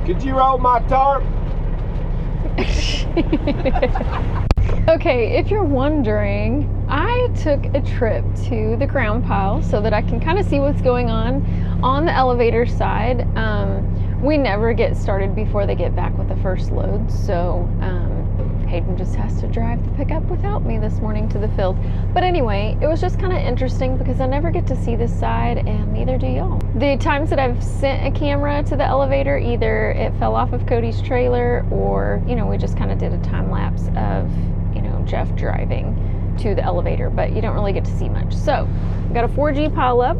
Could you roll my tarp? Okay, if you're wondering, I took a trip to the ground pile so that I can kind of see what's going on the elevator side. We never get started before they get back with the first load, so Hayden just has to drive the pickup without me this morning to the field. But anyway, it was just kind of interesting because I never get to see this side, and neither do y'all. The times that I've sent a camera to the elevator, either it fell off of Cody's trailer or, you know, we just kind of did a time lapse of, you know, Jeff driving to the elevator, but you don't really get to see much. So, we got a 4G pile up.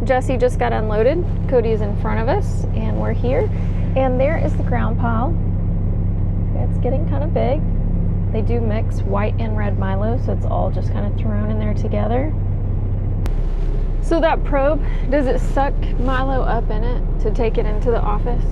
Jesse just got unloaded. Cody is in front of us, and we're here. And there is the ground pile. It's getting kind of big. They do mix white and red Milo, so it's all just kind of thrown in there together. So that probe, does it suck Milo up in it to take it into the office?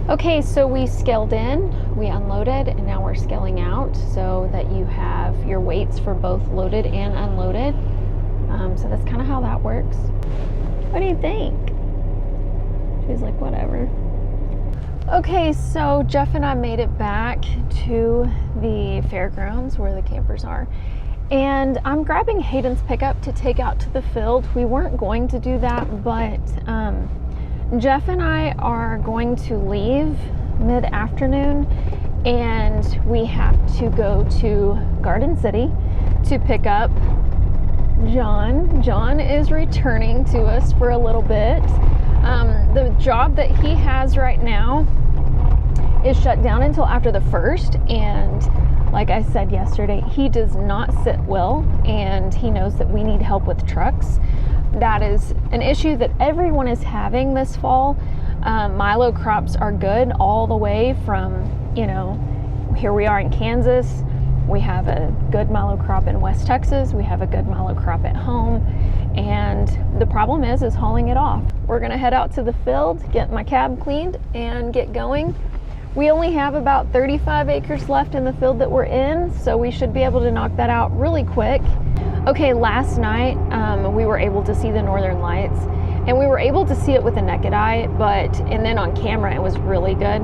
Okay, so we scaled in, we unloaded, and now we're scaling out so that you have your weights for both loaded and unloaded. So that's kind of how that works. What do you think? She's like, whatever. Okay, so Jeff and I made it back to the fairgrounds where the campers are. And I'm grabbing Hayden's pickup to take out to the field. We weren't going to do that, but Jeff and I are going to leave mid-afternoon, and we have to go to Garden City to pick up John. John is returning to us for a little bit. The job that he has right now is shut down until after the 1st, and like I said yesterday, he does not sit well, and he knows that we need help with trucks. That is an issue that everyone is having this fall. Milo crops are good all the way from, you know, here we are in Kansas. We have a good Milo crop in West Texas. We have a good Milo crop at home. And the problem is hauling it off. We're gonna head out to the field, get my cab cleaned, and get going. We only have about 35 acres left in the field that we're in, so we should be able to knock that out really quick. Okay, last night we were able to see the northern lights, and we were able to see it with the naked eye, and then on camera it was really good.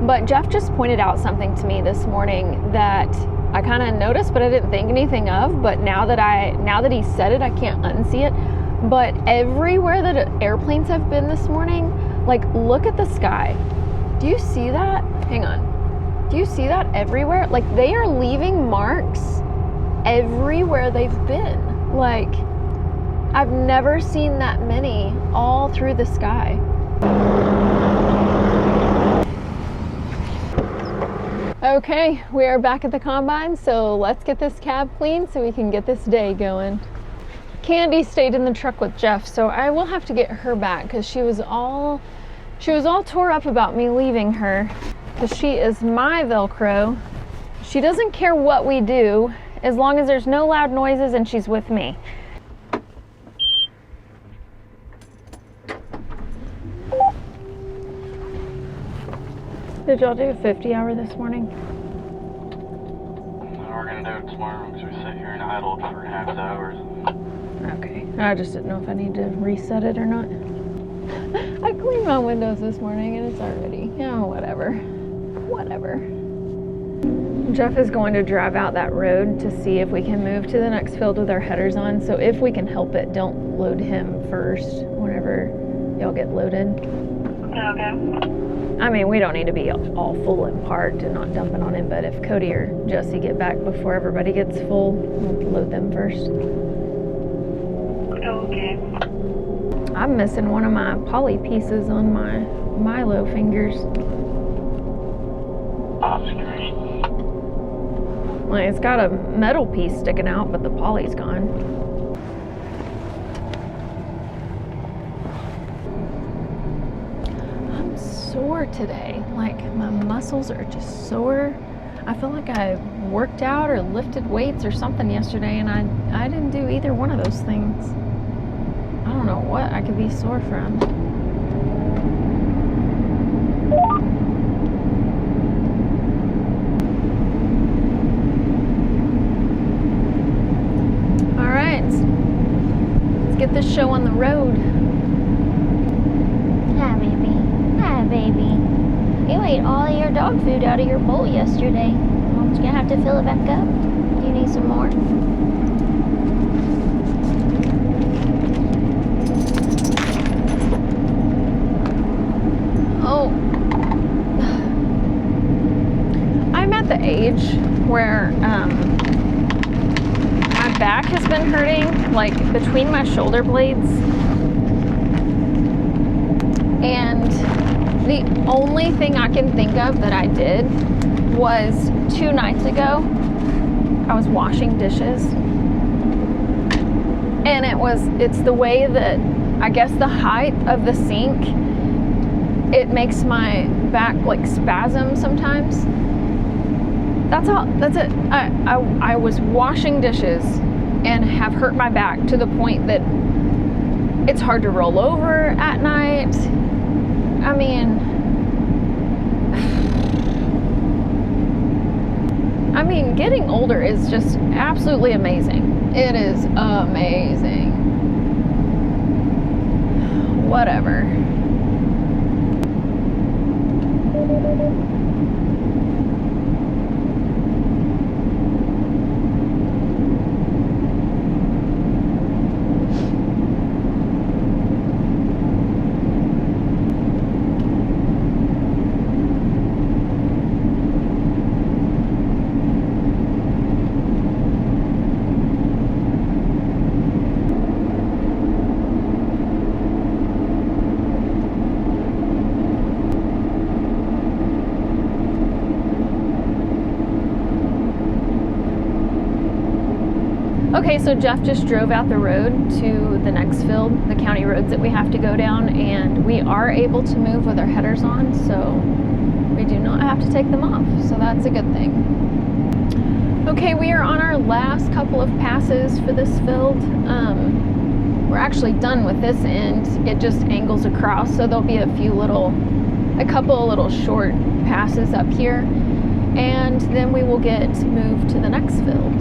But Jeff just pointed out something to me this morning that I kind of noticed, but I didn't think anything of. But now that he said it, I can't unsee it. But everywhere that airplanes have been this morning, like, look at the sky. Do you see that? Hang on. Do you see that everywhere? Like, they are leaving marks everywhere they've been. Like, I've never seen that many all through the sky. Okay, we are back at the combine, so let's get this cab clean so we can get this day going. Candy stayed in the truck with Jeff, so I will have to get her back because she was all tore up about me leaving her, because she is my Velcro. She doesn't care what we do as long as there's no loud noises and she's with me. Did y'all do a 50 hour this morning? We're gonna do it tomorrow because we sat here and idled for half the hours. Okay, I just didn't know if I need to reset it or not. I cleaned my windows this morning and it's already, whatever. Jeff is going to drive out that road to see if we can move to the next field with our headers on. So if we can help it, don't load him first whenever y'all get loaded. Okay. I mean, we don't need to be all full and parked and not dumping on him, but if Cody or Jesse get back before everybody gets full, we'll load them first. Okay. I'm missing one of my poly pieces on my Milo fingers. That's great. Like, it's got a metal piece sticking out, but the poly's gone. I'm sore today. Like, my muscles are just sore. I feel like I worked out or lifted weights or something yesterday, and I didn't do either one of those things. I don't know what I could be sore from. All right, let's get this show on the road. Hi, baby. Hi, baby. You ate all of your dog food out of your bowl yesterday. Mom's gonna have to fill it back up. Do you need some more? Oh, I'm at the age where my back has been hurting, like between my shoulder blades. And the only thing I can think of that I did was 2 nights ago, I was washing dishes. And it's the way that, I guess the height of the sink, it makes my back like spasm sometimes. That's it. I was washing dishes and have hurt my back to the point that it's hard to roll over at night. I mean, getting older is just absolutely amazing. It is amazing. Whatever. Okay, so Jeff just drove out the road to the next field, the county roads that we have to go down, and we are able to move with our headers on, so we do not have to take them off, so that's a good thing. Okay, we are on our last couple of passes for this field. We're actually done with this end. It just angles across, so there'll be a couple of little short passes up here, and then we will get moved to the next field.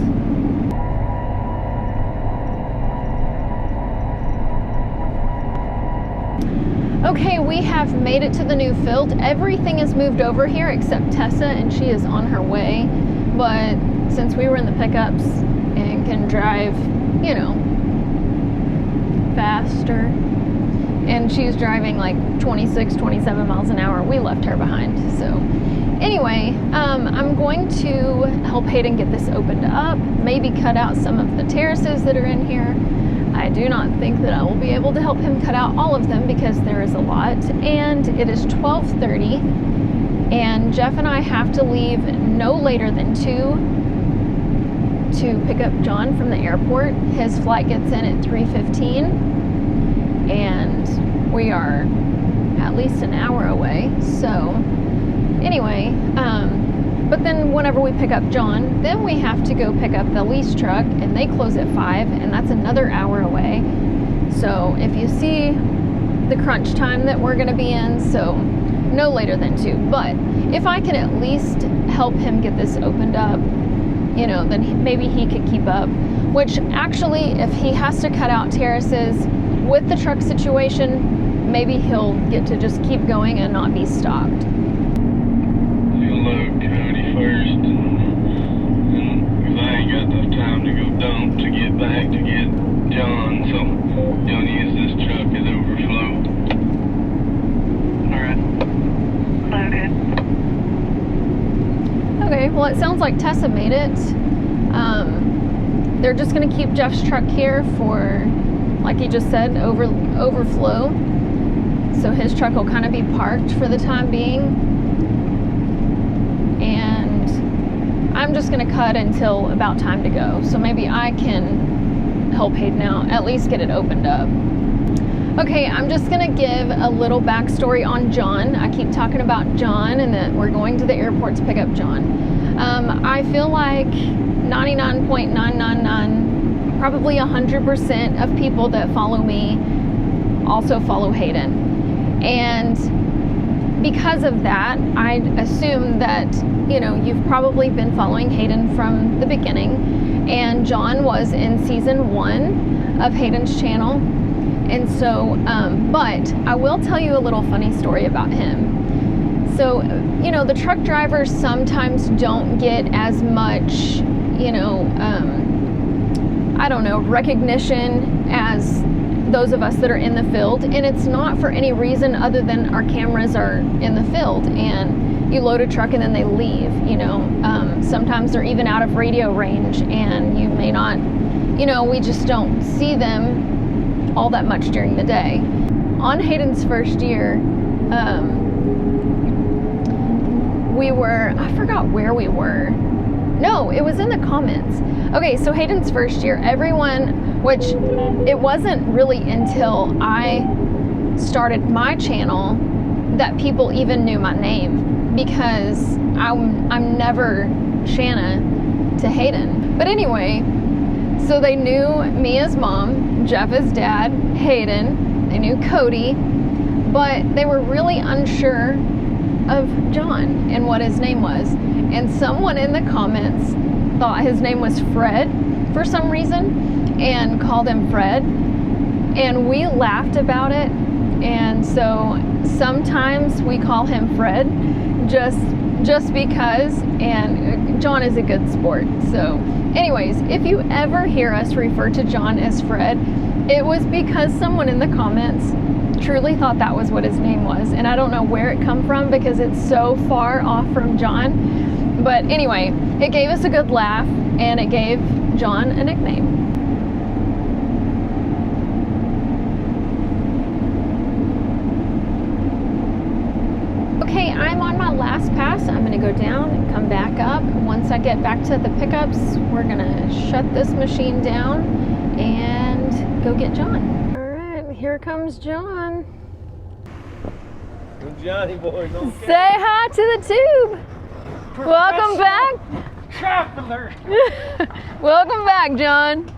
Okay, we have made it to the new field. Everything is moved over here except Tessa, and she is on her way. But since we were in the pickups and can drive, you know, faster, and she's driving like 26, 27 miles an hour, we left her behind. So anyway, I'm going to help Hayden get this opened up, maybe cut out some of the terraces that are in here. I do not think that I will be able to help him cut out all of them because there is a lot, and it is 12:30, and Jeff and I have to leave no later than 2 to pick up John from the airport. His flight gets in at 3:15, and we are at least an hour away. So anyway, but then whenever we pick up John, then we have to go pick up the lease truck, and they close at 5, and that's another hour away. So if you see the crunch time that we're going to be in, so no later than 2. But if I can at least help him get this opened up, you know, then maybe he could keep up. Which actually, if he has to cut out terraces with the truck situation, maybe he'll get to just keep going and not be stopped. You'll load Cody first. Okay, well, it sounds like Tessa made it. They're just gonna keep Jeff's truck here for, like he just said, overflow. So his truck will kind of be parked for the time being. And I'm just gonna cut until about time to go. So maybe I can help Hayden out, at least get it opened up. Okay, I'm just gonna give a little backstory on John. I keep talking about John and that we're going to the airport to pick up John. I feel like 99.999, probably 100% of people that follow me also follow Hayden. And because of that, I assume that, you know, you've probably been following Hayden from the beginning. And John was in season 1 of Hayden's channel. And so, but I will tell you a little funny story about him. So, you know, the truck drivers sometimes don't get as much, you know, I don't know, recognition as those of us that are in the field. And it's not for any reason other than our cameras are in the field and you load a truck and then they leave, you know. Sometimes they're even out of radio range and you may not, you know, we just don't see them all that much during the day. On Hayden's first year, we were, I forgot where we were. No, it was in the comments. Okay, so Hayden's first year, everyone, which it wasn't really until I started my channel that people even knew my name, because I'm never Shanna to Hayden. But anyway, so they knew me as mom, Jeff as dad, Hayden, they knew Cody, but they were really unsure of John and what his name was. And someone in the comments thought his name was Fred for some reason and called him Fred. And we laughed about it. And so sometimes we call him Fred just because, and John is a good sport. So anyways, if you ever hear us refer to John as Fred, it was because someone in the comments truly thought that was what his name was. And I don't know where it come from because it's so far off from John. But anyway, it gave us a good laugh and it gave John a nickname. Okay, I'm on my last pass. I'm gonna go down and come back up. Once I get back to the pickups, we're gonna shut this machine down and go get John. All right, here comes John. Johnny boy, don't Say hi to the tube. Welcome back. Traveler. Welcome back, John.